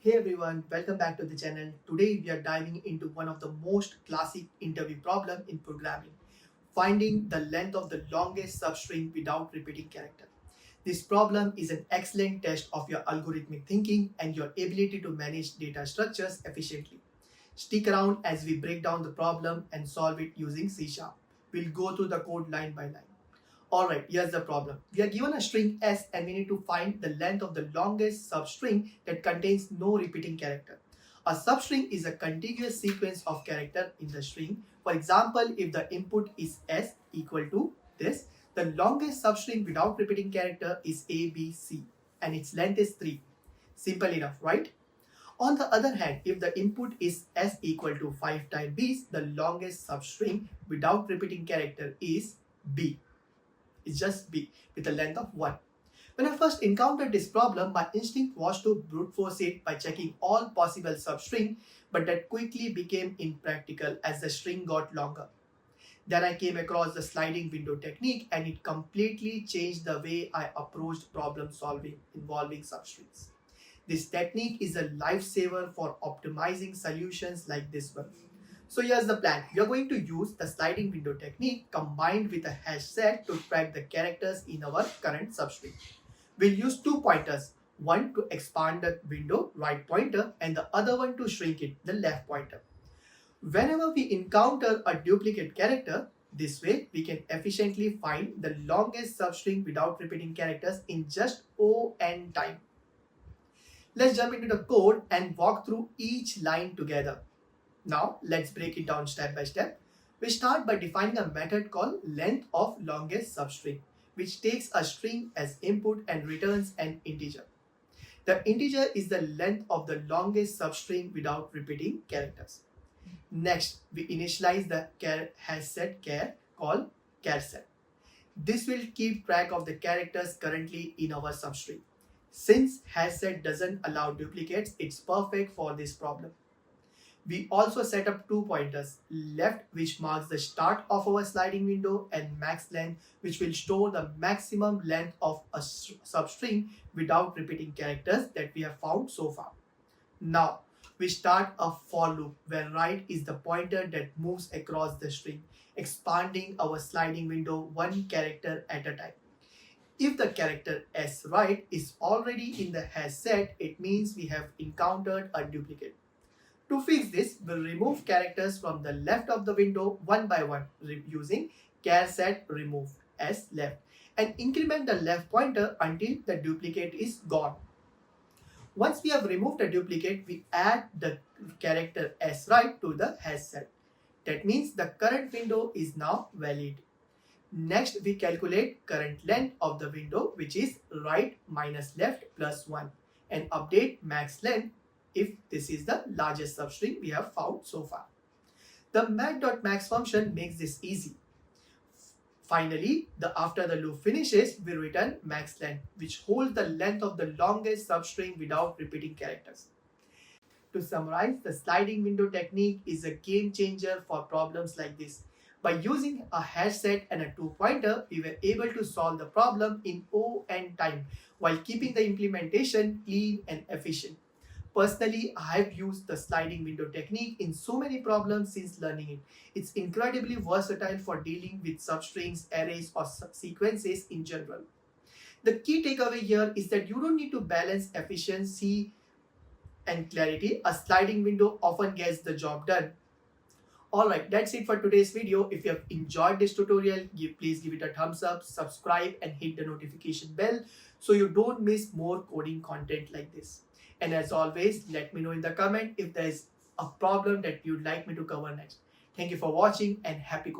Hey everyone, welcome back to the channel. Today we are diving into one of the most classic interview problem in programming, finding the length of the longest substring without repeating character. This problem is an excellent test of your algorithmic thinking and your ability to manage data structures efficiently. Stick around as we break down the problem and solve it using C#. We'll go through the code line by line. Alright, here's the problem. We are given a string S and we need to find the length of the longest substring that contains no repeating character. A substring is a contiguous sequence of character in the string. For example, if the input is S equal to this, the longest substring without repeating character is ABC and its length is 3. Simple enough, right? On the other hand, if the input is S equal to 5 times B, the longest substring without repeating character is B. It's just B with a length of 1. When I first encountered this problem, my instinct was to brute force it by checking all possible substring, but that quickly became impractical as the string got longer. Then I came across the sliding window technique and it completely changed the way I approached problem solving involving substrings. This technique is a lifesaver for optimizing solutions like this one. So here's the plan. We are going to use the sliding window technique combined with a hash set to track the characters in our current substring. We'll use two pointers, one to expand the window, right pointer, and the other one to shrink it, the left pointer. Whenever we encounter a duplicate character, this way we can efficiently find the longest substring without repeating characters in just O(n) time. Let's jump into the code and walk through each line together. Now let's break it down step by step. We start by defining a method called length of longest substring, which takes a string as input and returns an integer. The integer is the length of the longest substring without repeating characters. Next, we initialize the hash set char called charset. This will keep track of the characters currently in our substring. Since hash set doesn't allow duplicates, it's perfect for this problem. We also set up two pointers, left which marks the start of our sliding window and max length which will store the maximum length of a substring without repeating characters that we have found so far. Now we start a for loop where right is the pointer that moves across the string, expanding our sliding window one character at a time. If the character S right is already in the hash set, it means we have encountered a duplicate. To fix this, we'll remove characters from the left of the window one by one using char set remove S left and increment the left pointer until the duplicate is gone. Once we have removed the duplicate, we add the character S right to the hash set. That means the current window is now valid. Next, we calculate current length of the window, which is right minus left plus 1 and update max length if this is the largest substring we have found so far. The mat.max function makes this easy. Finally, after the loop finishes, we return max length, which holds the length of the longest substring without repeating characters. To summarize, the sliding window technique is a game changer for problems like this. By using a hash set and a two-pointer, we were able to solve the problem in O(n) time while keeping the implementation clean and efficient. Personally, I have used the sliding window technique in so many problems since learning it. It's incredibly versatile for dealing with substrings, arrays, or sequences in general. The key takeaway here is that you don't need to balance efficiency and clarity. A sliding window often gets the job done. Alright, that's it for today's video. If you have enjoyed this tutorial, please give it a thumbs up, subscribe and hit the notification bell so you don't miss more coding content like this. And as always, let me know in the comment if there is a problem that you'd like me to cover next. Thank you for watching and happy coding.